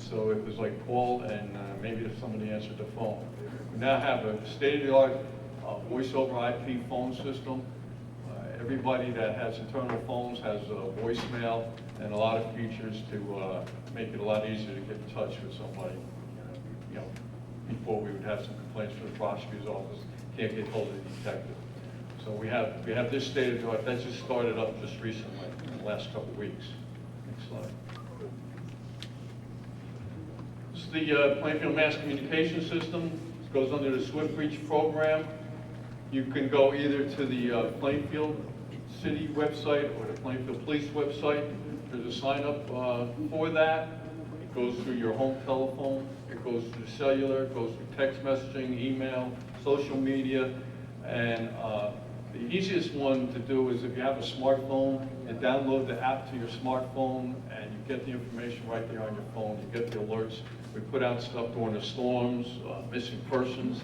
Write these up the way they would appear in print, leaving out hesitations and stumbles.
So it was like call and maybe if somebody answered the phone. We now have a state-of-the-art voice over IP phone system. Everybody that has internal phones has voicemail and a lot of features to make it a lot easier to get in touch with somebody. You know, before we would have some complaints from the prosecutor's office, can't get hold of the detective. So we have this state-of-the-art. That just started up just recently, in the last couple of weeks. Next slide. This is the Plainfield Mass Communication System. It goes under the Swift Reach program. You can go either to the Plainfield City website or the Plainfield Police website. There's a sign up for that. It goes through your home telephone. It goes through cellular. It goes through text messaging, email, social media. And the easiest one to do is if you have a smartphone, you download the app to your smartphone and you get the information right there on your phone. You get the alerts. We put out stuff during the storms, missing persons.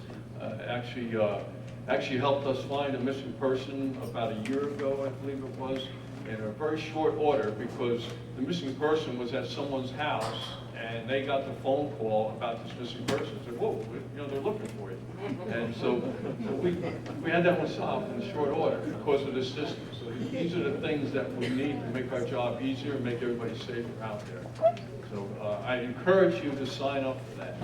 Actually helped us find a missing person about a year ago, I believe it was, in a very short order because the missing person was at someone's house and they got the phone call about this missing person. Said, whoa, you know, they're looking for you. And so we had that one solved in short order because of this system. So these are the things that we need to make our job easier and make everybody safer out there. So I encourage you to sign up for that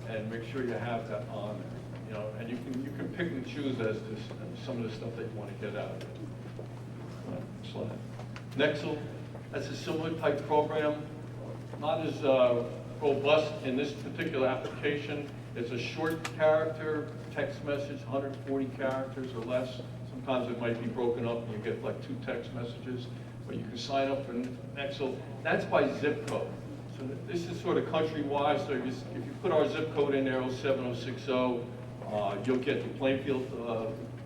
and make sure you have that on there. You know, and you can pick and choose as to some of the stuff that you want to get out of it. Slide. Nexel, that's a similar type program, not as robust in this particular application. It's a short character text message, 140 characters or less. Sometimes it might be broken up and you get like 2 text messages, but you can sign up for Nexel. That's by zip code. So this is sort of countrywide, so if you put our zip code in there, 07060, you'll get the Plainfield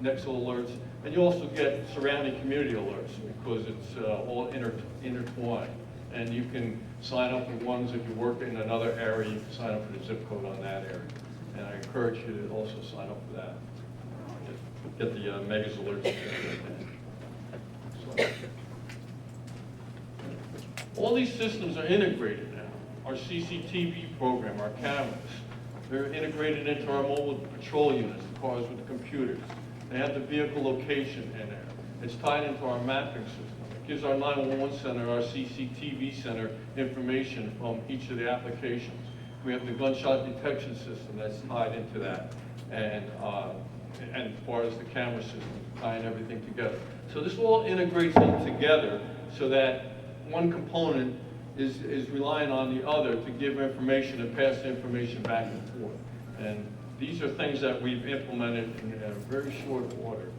Nexel alerts, and you also get surrounding community alerts because it's all intertwined. And you can sign up for ones if you work in another area, you can sign up for the zip code on that area. And I encourage you to also sign up for that. Get the Megas alerts. All these systems are integrated now. Our CCTV program, our cameras, they're integrated into our mobile patrol units, the cars with the computers. They have the vehicle location in there. It's tied into our mapping system. It gives our 911 center, our CCTV center, information from each of the applications. We have the gunshot detection system that's tied into that. And as far as the camera system, tying everything together. So this all integrates in together so that one component is relying on the other to give information and pass the information back and forth. And these are things that we've implemented in a very short order,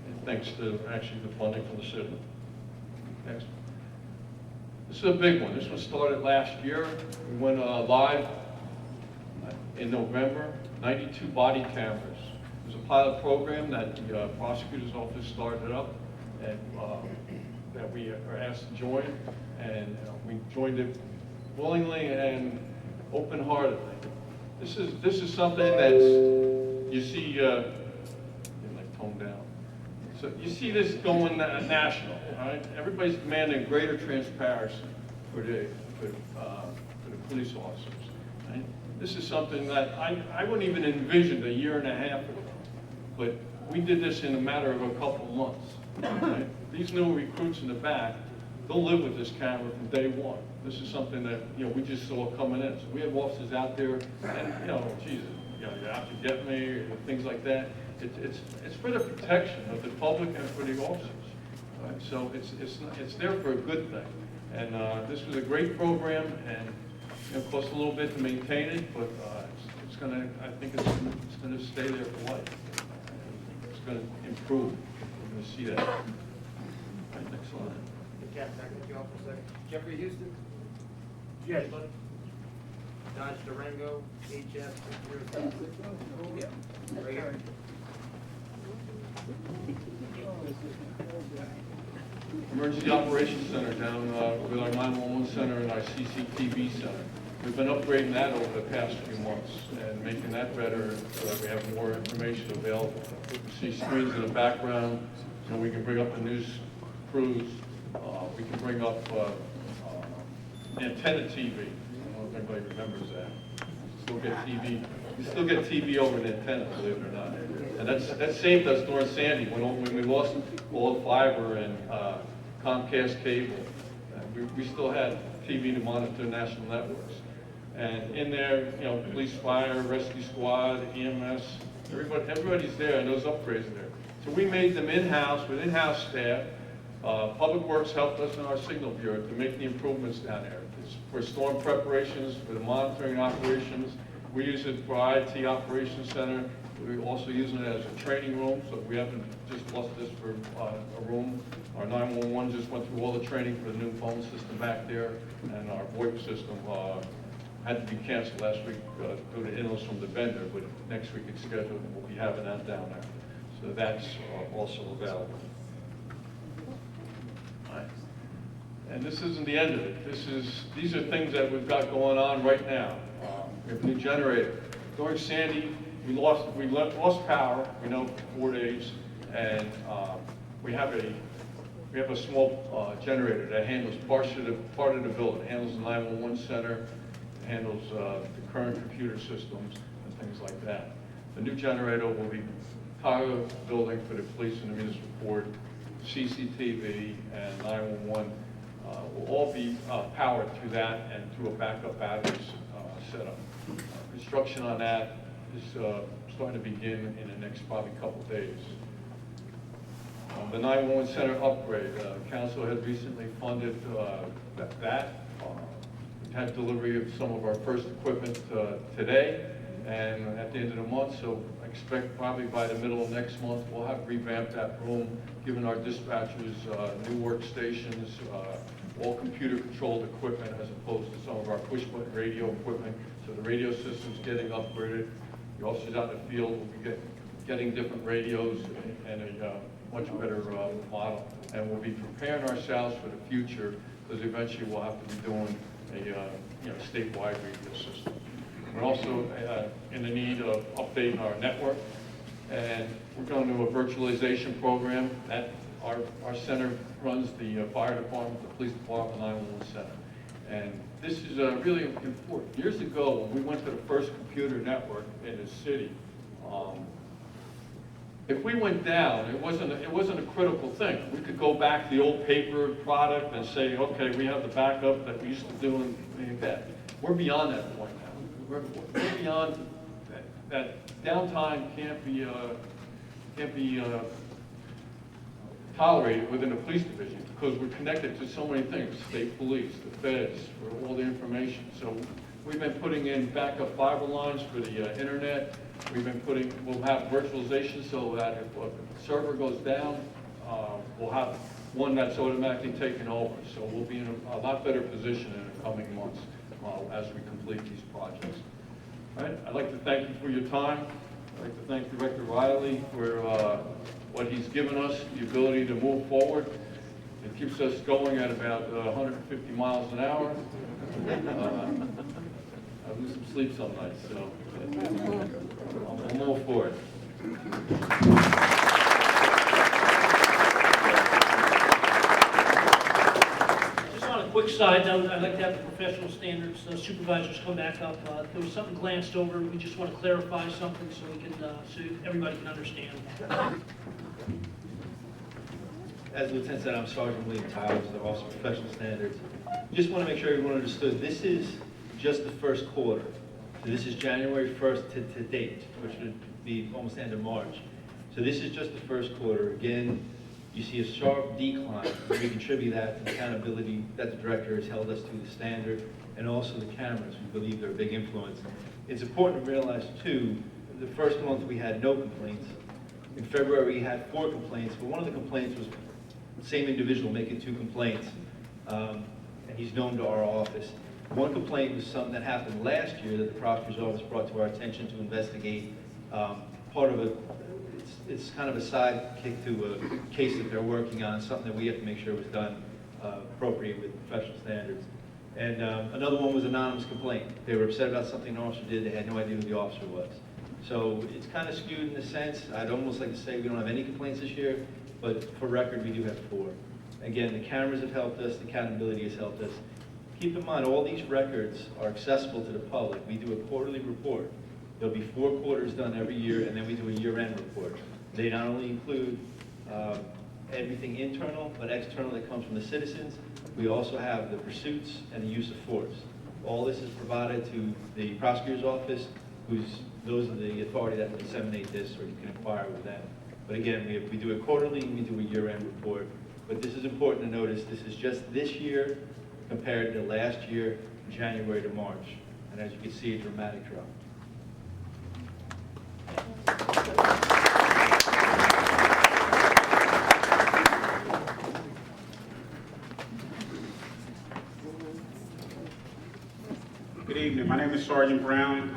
and thanks to actually the funding from the city. Next. This is a big one. This one started last year. We went live in November, 92 body cameras. It was a pilot program that the prosecutor's office started up and that we are asked to join. And we joined it willingly and open-heartedly. This is something that's, you see, like toned down. So you see this going national, all right? Everybody's demanding greater transparency for the police officers. Right? This is something that I wouldn't even envision a year and a half ago, but we did this in a matter of a couple of months. Right? These new recruits in the back, they'll live with this camera from day one. This is something that, you know, we just saw coming in. So we have officers out there, and, you know, Jesus, you know, you're out to get me, or things like that. It's for the protection of the public and for the officers. Right? So it's there for a good thing. And this was a great program, and it costs a little bit to maintain it, but it's gonna, I think it's gonna stay there for life. It's gonna improve. We're gonna see that. Right, next slide. Jeff, back with you all for a second. Jeffrey Houston? Yes. Dodge Durango, HS 606. Yeah. Right here. Emergency Operations Center down with our 911 center and our CCTV center. We've been upgrading that over the past few months and making that better so that we have more information available. You see screens in the background so we can bring up the news crews. We can bring up antenna TV. anybody remembers that. You still get TV over an antenna, believe it or not. And that saved us during Sandy, when we lost all the fiber and Comcast cable. We still had TV to monitor national networks. And in there, you know, police, fire, rescue squad, EMS, everybody's there, and those upgrades are there. So we made them in-house, with in-house staff. Public Works helped us in our signal bureau to make the improvements down there. It's for storm preparations, for the monitoring operations. We use it for our IT operations center. We're also using it as a training room, so we haven't just lost this for a room. Our 911 just went through all the training for the new phone system back there, and our VoIP system had to be canceled last week due to illness from the vendor, but next week it's scheduled, and we'll be having that down there. So that's also available. All right. And this isn't the end of it. These are things that we've got going on right now. We have a new generator. During Sandy, we lost power, we know, for 4 days, and we have a small generator that handles part of the building. It handles the 911 center, it handles the current computer systems and things like that. The new generator will be power the building for the police and the municipal court, CCTV, and 911 will all be powered through that and through a backup batteries setup. Construction on that is starting to begin in the next probably couple days. The 911 center upgrade, council had recently funded that. We had delivery of some of our first equipment today and at the end of the month, so I expect probably by the middle of next month we'll have revamped that room, given our dispatchers new workstations, all computer controlled equipment as opposed to some of our push button radio equipment. So the radio system's getting upgraded. The officers out in the field will be getting different radios and a much better model. And we'll be preparing ourselves for the future, because eventually we'll have to be doing a statewide radio system. We're also in the need of updating our network, and we're going to do a virtualization program. That our center runs the fire department, the police department, 911 center. And this is really important. Years ago, when we went to the first computer network in the city, if we went down, it wasn't a critical thing. We could go back to the old paper product and say, okay, we have the backup that we used to do and that. We're beyond that point now. We're beyond that. Downtime can't be tolerated within the police division, because we're connected to so many things, state police, the feds, for all the information. So we've been putting in backup fiber lines for the internet. We'll have virtualization so that if a server goes down, we'll have one that's automatically taken over. So we'll be in a lot better position in the coming months as we complete these projects. All right, I'd like to thank you for your time. I'd like to thank Director Riley for what he's given us, the ability to move forward. It keeps us going at about 150 miles an hour. I lose some sleep some nights, so I'm all for it. Just on a quick side note, I'd like to have the professional standards supervisors come back up. There was something glanced over. We just want to clarify something so we can, so everybody can understand. As Lieutenant said, I'm Sergeant William Towers, the Office of Professional Standards. Just want to make sure everyone understood, this is just the first quarter. So this is January 1st to date, which would be almost the end of March. So this is just the first quarter. Again, you see a sharp decline. We contribute that to the accountability that the director has held us to the standard, and also the cameras. We believe they're a big influence. It's important to realize, too, the first month we had no complaints. In February, we had 4 complaints, but one of the complaints was the same individual making 2 complaints, and he's known to our office. One complaint was something that happened last year that the prosecutor's office brought to our attention to investigate. Part of it, it's kind of a sidekick to a case that they're working on, something that we have to make sure was done appropriate with professional standards. And another one was an anonymous complaint. They were upset about something an officer did. They had no idea who the officer was. So it's kind of skewed in a sense. I'd almost like to say we don't have any complaints this year, but for record, we do have 4. Again, the cameras have helped us. The accountability has helped us Keep in mind, all these records are accessible to the public. We do a quarterly report. There'll be 4 quarters done every year, and then we do a year-end report. They not only include everything internal, but external that comes from the citizens. We also have the pursuits and the use of force. All this is provided to the prosecutor's office, those are the authority that will disseminate this, or you can inquire with them. But again, we do it quarterly, and we do a year-end report. But this is important to notice, this is just this year compared to last year, January to March. And as you can see, a dramatic drop. Good evening. My name is Sergeant Brown.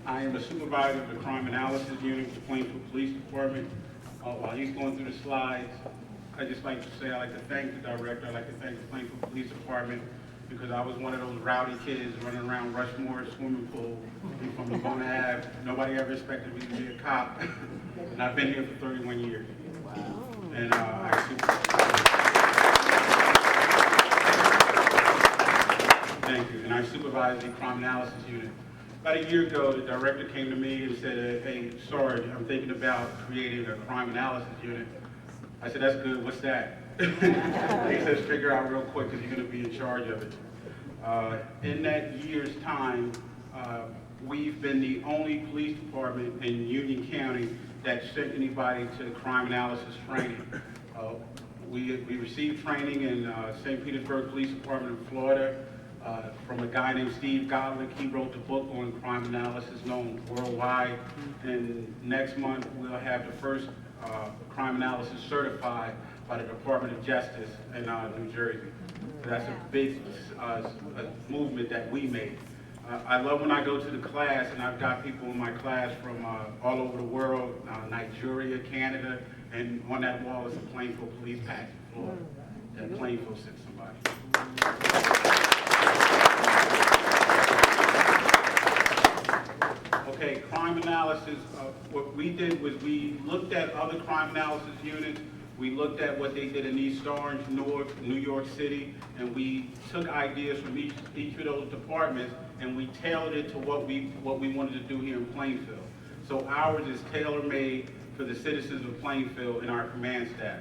I am the supervisor of the Crime Analysis Unit with the Plainfield Police Department. While he's going through the slides, I'd just like to say I'd like to thank the director. I'd like to thank the Plainfield Police Department because I was one of those rowdy kids running around Rushmore swimming pool from the Bona Ave. Nobody ever expected me to be a cop, and I've been here for 31 years. Wow. And Thank you. And I supervise the Crime Analysis Unit. About a year ago, the director came to me and said, "Hey, Sarge, I'm thinking about creating a Crime Analysis Unit." I said, "That's good. What's that?" He says, "Figure out real quick because you're going to be in charge of it." In that year's time, we've been the only police department in Union County that sent anybody to crime analysis training. We received training in St. Petersburg Police Department in Florida from a guy named Steve Godlick. He wrote the book on crime analysis known worldwide. And next month, we'll have the first crime analysis certified by the Department of Justice in New Jersey. So that's a big movement that we made. I love when I go to the class, and I've got people in my class from all over the world, Nigeria, Canada, and on that wall is a Plainfield police patch in Florida. That Plainfield sent somebody. Okay, crime analysis. What we did was we looked at other crime analysis units. We looked at what they did in East Orange, Newark, New York City, and we took ideas from each of those departments and we tailored it to what we wanted to do here in Plainfield. So ours is tailor-made for the citizens of Plainfield and our command staff.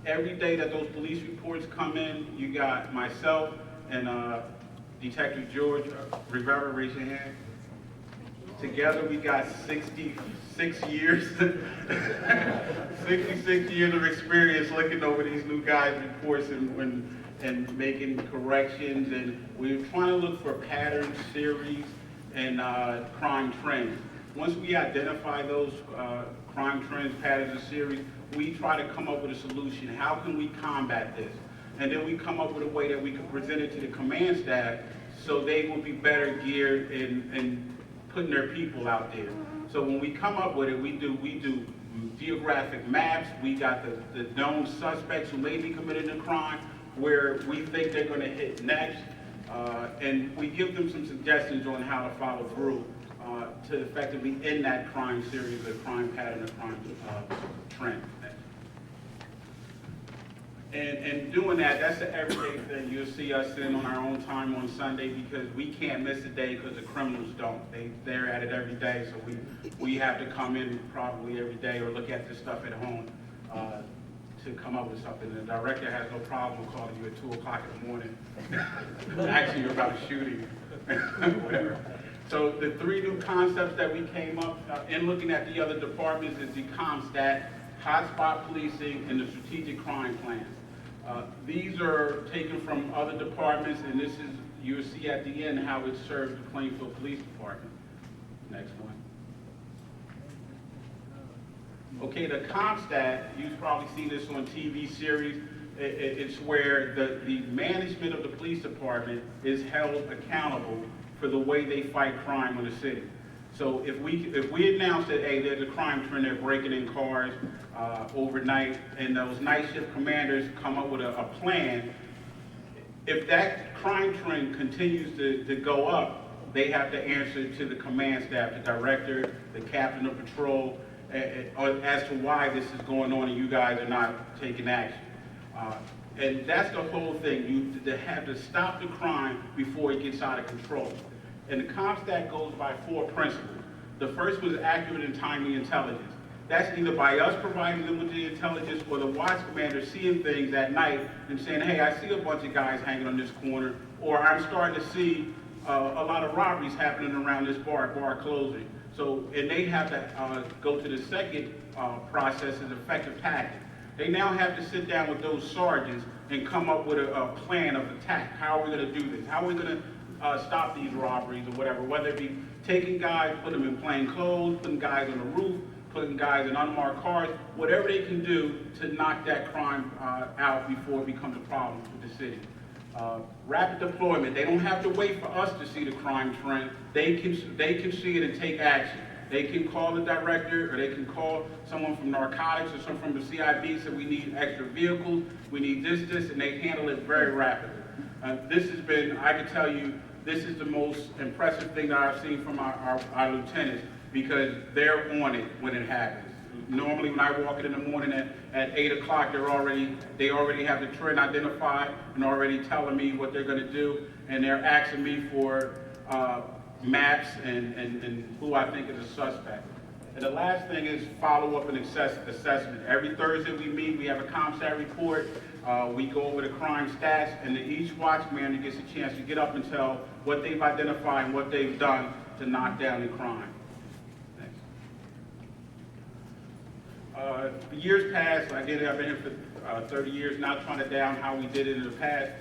Every day that those police reports come in, you got myself and Detective George Rivera, raise your hand. Together we got 66 years, 66 years of experience looking over these new guys' reports and making corrections. And we're trying to look for patterns, series, and crime trends. Once we identify those crime trends, patterns, and series, we try to come up with a solution. How can we combat this? And then we come up with a way that we can present it to the command staff so they will be better geared in putting their people out there. So when we come up with it, we do geographic maps. We got the known suspects who may be committing a crime, where we think they're going to hit next, and we give them some suggestions on how to follow through to effectively end that crime series, or crime pattern, or crime trend. And doing that, that's the everyday thing. You'll see us in on our own time on Sunday because we can't miss a day because the criminals don't. They're at it every day, so we have to come in probably every day or look at this stuff at home to come up with something. The director has no problem calling you at 2 o'clock in the morning, asking you about a shooting, whatever. So the 3 new concepts that we came up in looking at the other departments is the CommStat, hotspot policing, and the strategic crime plan. These are taken from other departments, and this is, you'll see at the end how it serves the Plainfield Police Department. Next one. Okay, the CommStat, you've probably seen this on TV series. It's where the management of the police department is held accountable for the way they fight crime in the city. So if we announce that, hey, there's a crime trend, they're breaking in cars overnight, and those night shift commanders come up with a plan, if that crime trend continues to go up, they have to answer to the command staff, the director, the captain of patrol, as to why this is going on and you guys are not taking action. And that's the whole thing. You have to stop the crime before it gets out of control. And the CompStat goes by 4 principles. The first was accurate and timely intelligence. That's either by us providing them with the intelligence or the watch commander seeing things at night and saying, hey, I see a bunch of guys hanging on this corner, or I'm starting to see a lot of robberies happening around this bar closing. So, and they have to go to the second process is effective tactics. They now have to sit down with those sergeants and come up with a plan of attack. How are we going to do this? How are we going to stop these robberies or whatever, whether it be taking guys, putting them in plain clothes, putting guys on the roof, putting guys in unmarked cars, whatever they can do to knock that crime out before it becomes a problem for the city. Rapid deployment, they don't have to wait for us to see the crime trend. They can see it and take action. They can call the director, or they can call someone from narcotics or someone from the CIB, say we need extra vehicles, we need this, and they handle it very rapidly. This has been, I can tell you, this is the most impressive thing that I've seen from our lieutenants, because they're on it when it happens. Normally when I walk in the morning at 8 o'clock, they already have the trend identified and already telling me what they're gonna do, and they're asking me for maps and who I think is a suspect. And the last thing is follow-up and assessment. Every Thursday we meet, we have a CompStat report. We go over the crime stats, and then each watch commander gets a chance to get up and tell what they've identified and what they've done to knock down the crime. For years past, I've been here for 30 years, not trying to down how we did it in the past.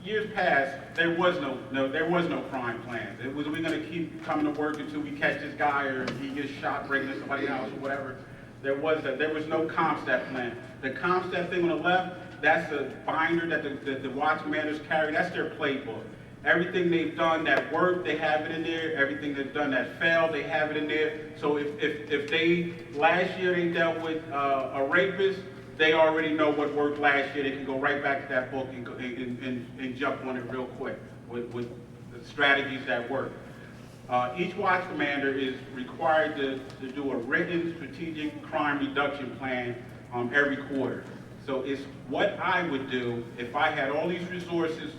Years past, there was no crime plan. It was, we're going to keep coming to work until we catch this guy or he gets shot breaking into somebody's house or whatever. There was no CompStat plan. The CompStat thing on the left, that's a binder that the watch commanders carry. That's their playbook. Everything they've done that worked, they have it in there. Everything they've done that failed, they have it in there. So if they, last year they dealt with a rapist, they already know what worked last year. They can go right back to that book and jump on it real quick with the strategies that work. Each watch commander is required to do a written strategic crime reduction plan every quarter. So it's what I would do if I had all these resources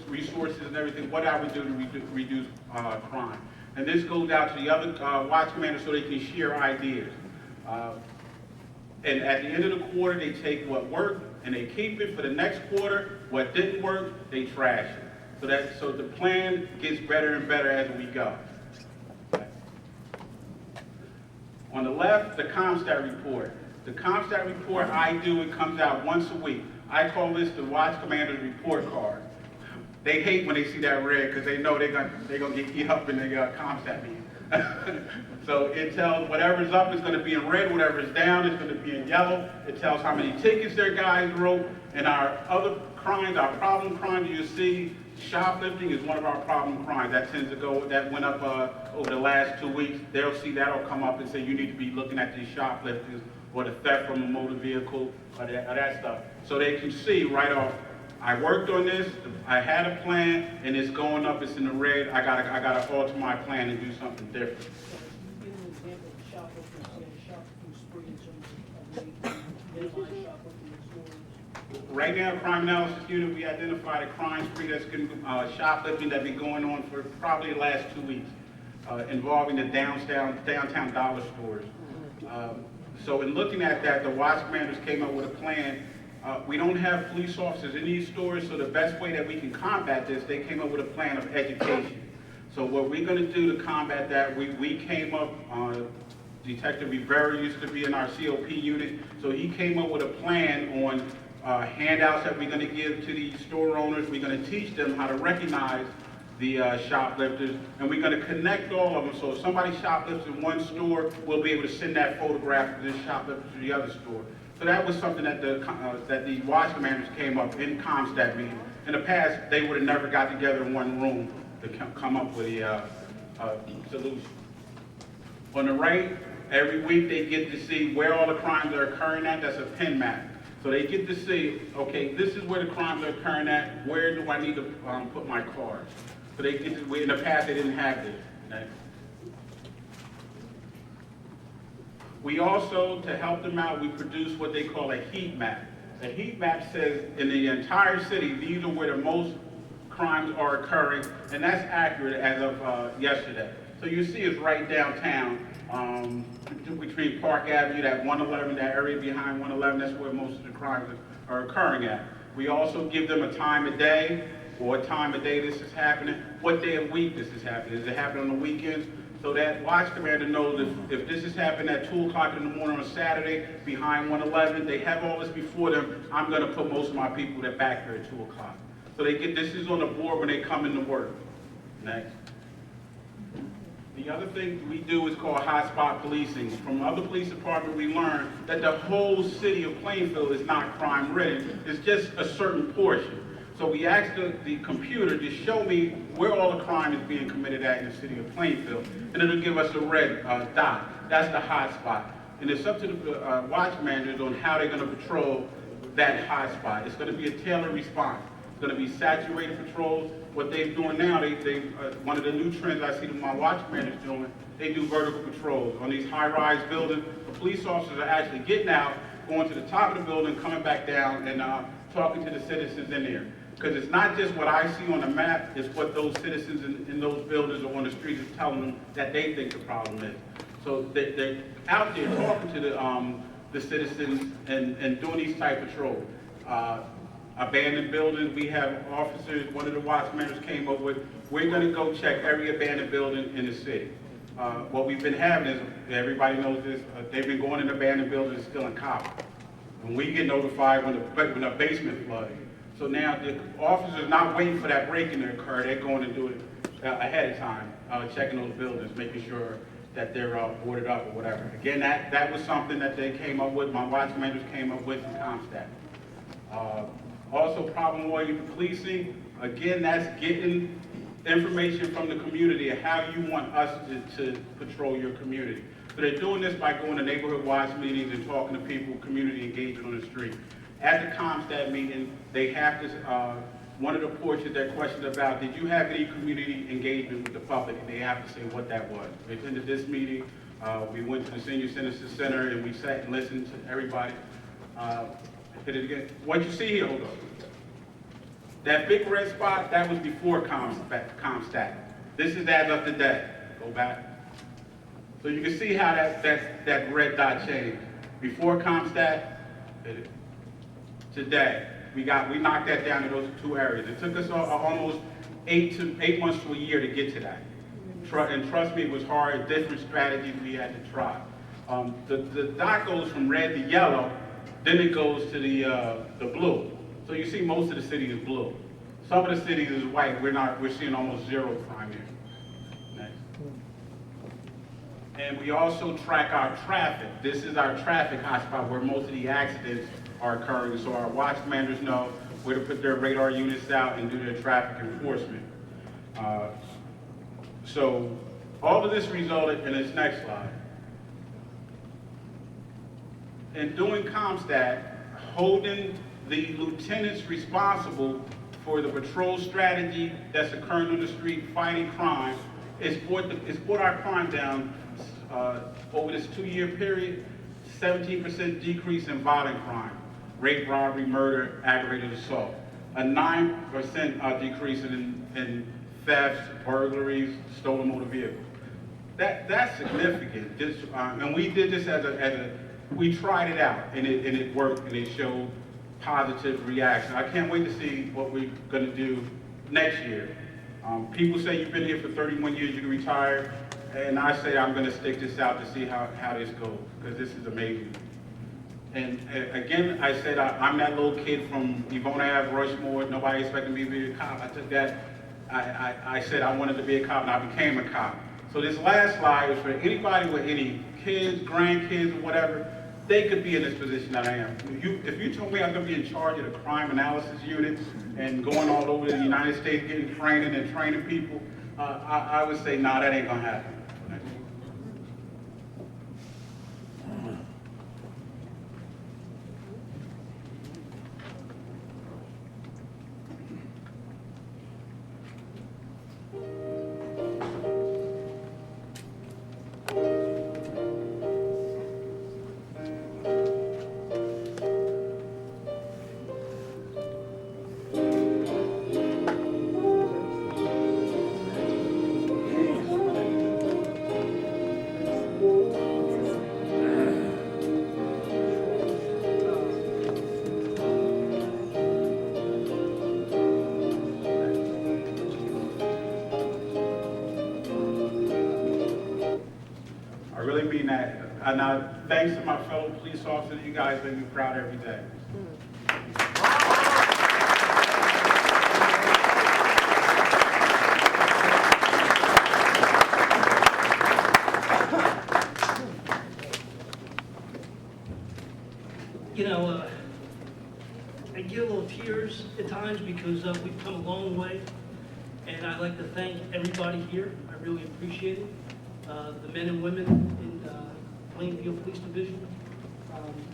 and everything, what I would do to reduce crime. And this goes out to the other watch commanders so they can share ideas. And at the end of the quarter, they take what worked and they keep it for the next quarter. What didn't work, they trash it. So the plan gets better and better as we go. On the left, the CompStat report. The CompStat report it comes out once a week. I call this the watch commander's report card. They hate when they see that red because they know they're gonna get eat up in the CompStat meeting. So it tells whatever's up is going to be in red, whatever's down is going to be in yellow. It tells how many tickets their guys wrote, and our other crimes, our problem crimes, you see, shoplifting is one of our problem crimes. That went up over the last 2 weeks. They'll see that'll come up and say you need to be looking at these shoplifters or the theft from a motor vehicle or that stuff. So they can see right off, I worked on this, I had a plan, and it's going up, it's in the red, I gotta alter my plan and do something different. Give an example of shoplifting, say shoplifting spree in terms of minimize shoplifting in stores. Right now, crime analysis unit, we identified a crime spree that's shoplifting that's been going on for probably the last 2 weeks, involving the downtown dollar stores. So in looking at that, the watch commanders came up with a plan. We don't have police officers in these stores, so the best way that we can combat this, they came up with a plan of education. So what we're going to do to combat that, we came up, Detective Rivera used to be in our COP unit, so he came up with a plan on handouts that we're going to give to the store owners. We're going to teach them how to recognize the shoplifters, and we're going to connect all of them. So if somebody shoplifts in one store, we'll be able to send that photograph of this shoplifter to the other store. So that was something that the watch commanders came up in CompStat meeting. In the past, they would have never got together in one room to come up with a solution. On the right, every week they get to see where all the crimes are occurring at. That's a pin map. So they get to see, okay, this is where the crimes are occurring at. Where do I need to put my cars? So they get to, in the past, they didn't have this. Okay? We also, to help them out, we produce what they call a heat map. The heat map says in the entire city, these are where the most crimes are occurring, and that's accurate as of yesterday. So you see it's right downtown, between Park Avenue, that 111, that area behind 111, that's where most of the crimes are occurring at. We also give them a time of day, or what time of day this is happening, what day of week this is happening. Is it happening on the weekends? So that watch commander knows if this is happening at 2 o'clock in the morning on a Saturday behind 111, they have all this before them, I'm gonna put most of my people that back there at 2 o'clock. So they get, this is on the board when they come into work. Next. The other thing we do is called hotspot policing. From other police departments, we learned that the whole city of Plainfield is not crime ridden, it's just a certain portion. So we asked the computer to show me where all the crime is being committed at in the city of Plainfield, and it'll give us a red dot. That's the hot spot. And it's up to the watch managers on how they're gonna patrol that hot spot. It's gonna be a tailored response. It's gonna be saturated patrols. What they're doing now, one of the new trends I see my watch managers doing, they do vertical patrols. On these high-rise buildings, the police officers are actually getting out, going to the top of the building, coming back down, and talking to the citizens in there. Because it's not just what I see on the map, it's what those citizens in those buildings or on the streets is telling them that they think the problem is. So they're out there talking to the citizens and doing these type of patrols. Abandoned buildings, we have officers, one of the watch managers came up with, we're gonna go check every abandoned building in the city. What we've been having is, everybody knows this, they've been going in abandoned buildings and stealing copper. When we get notified when the basement flooded. So now the officers are not waiting for that break-in to occur, they're going to do it ahead of time, checking those buildings, making sure that they're boarded up or whatever. Again, that was something that they came up with, my watch managers came up with in CompStat. Also, problem-oriented policing, again, that's getting information from the community of how you want us to patrol your community. So they're doing this by going to neighborhood watch meetings and talking to people, community engagement on the street. At the CompStat meeting, they have this, one of the portions they're questioned about, did you have any community engagement with the public? And they have to say what that was. They attended this meeting, we went to the Senior Citizen Center and we sat and listened to everybody. Hit it again. What you see here, hold on. That big red spot, that was before CompStat. This is as of today. Go back. So you can see how that red dot changed. Before CompStat, hit it. Today, we knocked that down to those two areas. It took us almost 8 months to a year to get to that. And trust me, it was hard, different strategies we had to try. The dot goes from red to yellow, then it goes to the blue. So you see most of the city is blue. Some of the cities is white. We're seeing almost zero crime here. Next. And we also track our traffic. This is our traffic hotspot where most of the accidents are occurring. So our watch commanders know where to put their radar units out and do their traffic enforcement. So all of this resulted in this next slide. In doing CompStat, holding the lieutenants responsible for the patrol strategy that's occurring on the street fighting crime, it's brought our crime down over this 2-year period, 17% decrease in violent crime, rape, robbery, murder, aggravated assault, a 9% decrease in thefts, burglaries, stolen motor vehicles. That's significant. And we did this we tried it out, and it worked, and it showed positive reaction. I can't wait to see what we're going to do next year. People say you've been here for 31 years, you can retire, and I say I'm going to stick this out to see how this goes, because this is amazing. And again, I said I'm that little kid from Yvonne Ave, Rushmore, nobody expected me to be a cop. I took that, I said I wanted to be a cop, and I became a cop. So this last slide is for anybody with any kids, grandkids, or whatever. They could be in this position that I am. If you told me I'm going to be in charge of the crime analysis unit and going all over the United States getting training and training people, I would say, nah, that ain't going to happen. really mean that. And thanks to my fellow police officers, you guys make me proud every day. You know, I get a little tears at times because we've come a long way, and I'd like to thank everybody here. I really appreciate it. The men and women in Plainfield Police Division,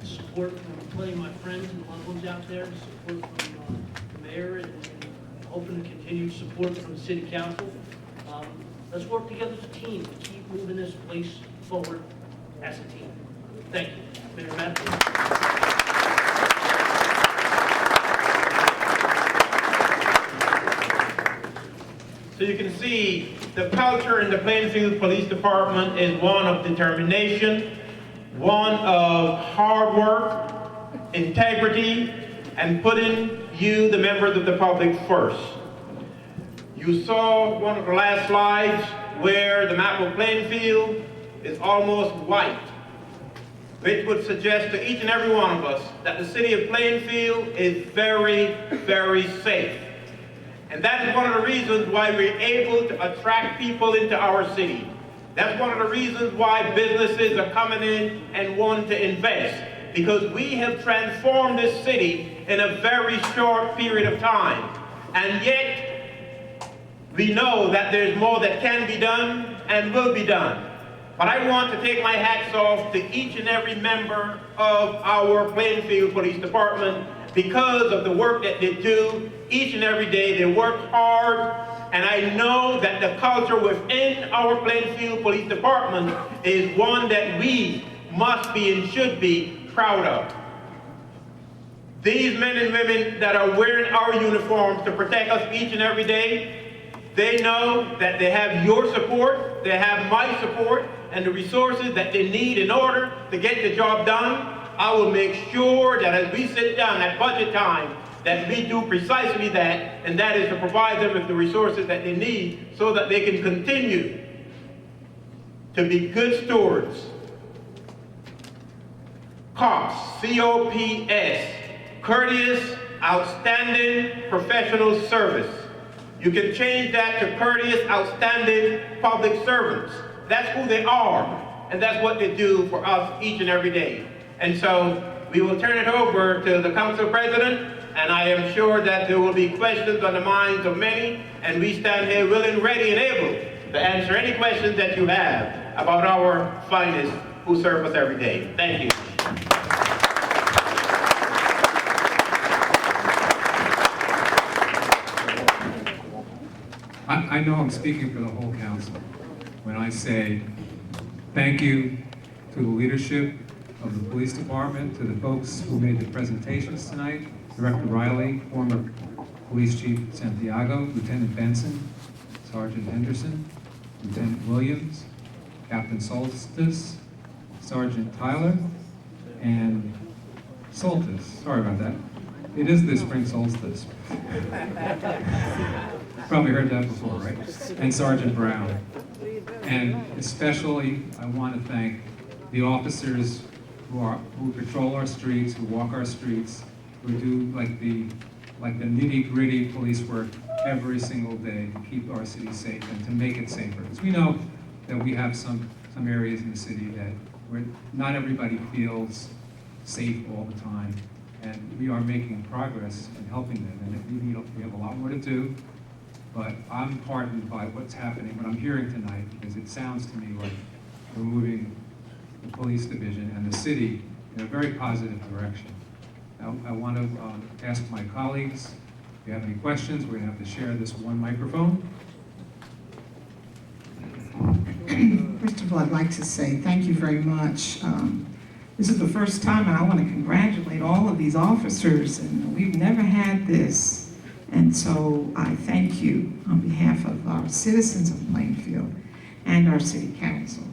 support from plenty of my friends and loved ones out there, support from the mayor, and hoping to continue support from the city council. Let's work together as a team to keep moving this place forward as a team. Thank you. Mayor Matt. So you can see the culture in the Plainfield Police Department is one of determination, one of hard work, integrity, and putting you, the members of the public, first. You saw one of the last slides where the map of Plainfield is almost white, which would suggest to each and every one of us that the city of Plainfield is very, very safe. And that is one of the reasons why we're able to attract people into our city. That's one of the reasons why businesses are coming in and want to invest, because we have transformed this city in a very short period of time. And yet, we know that there's more that can be done and will be done. But I want to take my hats off to each and every member of our Plainfield Police Department because of the work that they do each and every day. They work hard, and I know that the culture within our Plainfield Police Department is one that we must be and should be proud of. These men and women that are wearing our uniforms to protect us each and every day, they know that they have your support, they have my support, and the resources that they need in order to get the job done. I will make sure that as we sit down at budget time, that we do precisely that, and that is to provide them with the resources that they need so that they can continue to be good stewards. COPS, C-O-P-S, courteous, outstanding professional service. You can change that to courteous, outstanding public servants. That's who they are, and that's what they do for us each and every day. And so we will turn it over to the council president, and I am sure that there will be questions on the minds of many, and we stand here willing, ready, and able to answer any questions that you have about our finest who serve us every day. Thank you. I know I'm speaking for the whole council when I say thank you to the leadership of the police department, to the folks who made the presentations tonight, Director Riley, former Police Chief Santiago, Lieutenant Benson, Sergeant Henderson, Lieutenant Williams, Captain Solstice, Sergeant Tyler, and Solstice. Sorry about that. It is the spring solstice. Probably heard that before, right? And Sergeant Brown. And especially, I want to thank the officers who patrol our streets, who walk our streets, who do like the nitty-gritty police work every single day to keep our city safe and to make it safer. Because we know that we have some areas in the city that where not everybody feels safe all the time, and we are making progress in helping them. And we have a lot more to do, but I'm heartened by what's happening, what I'm hearing tonight, because it sounds to me like we're moving the police division and the city in a very positive direction. Now, I want to ask my colleagues, if you have any questions, we're going to have to share this one microphone. First of all, I'd like to say thank you very much. This is the first time, and I want to congratulate all of these officers, and we've never had this. And so I thank you on behalf of our citizens of Plainfield and our city council.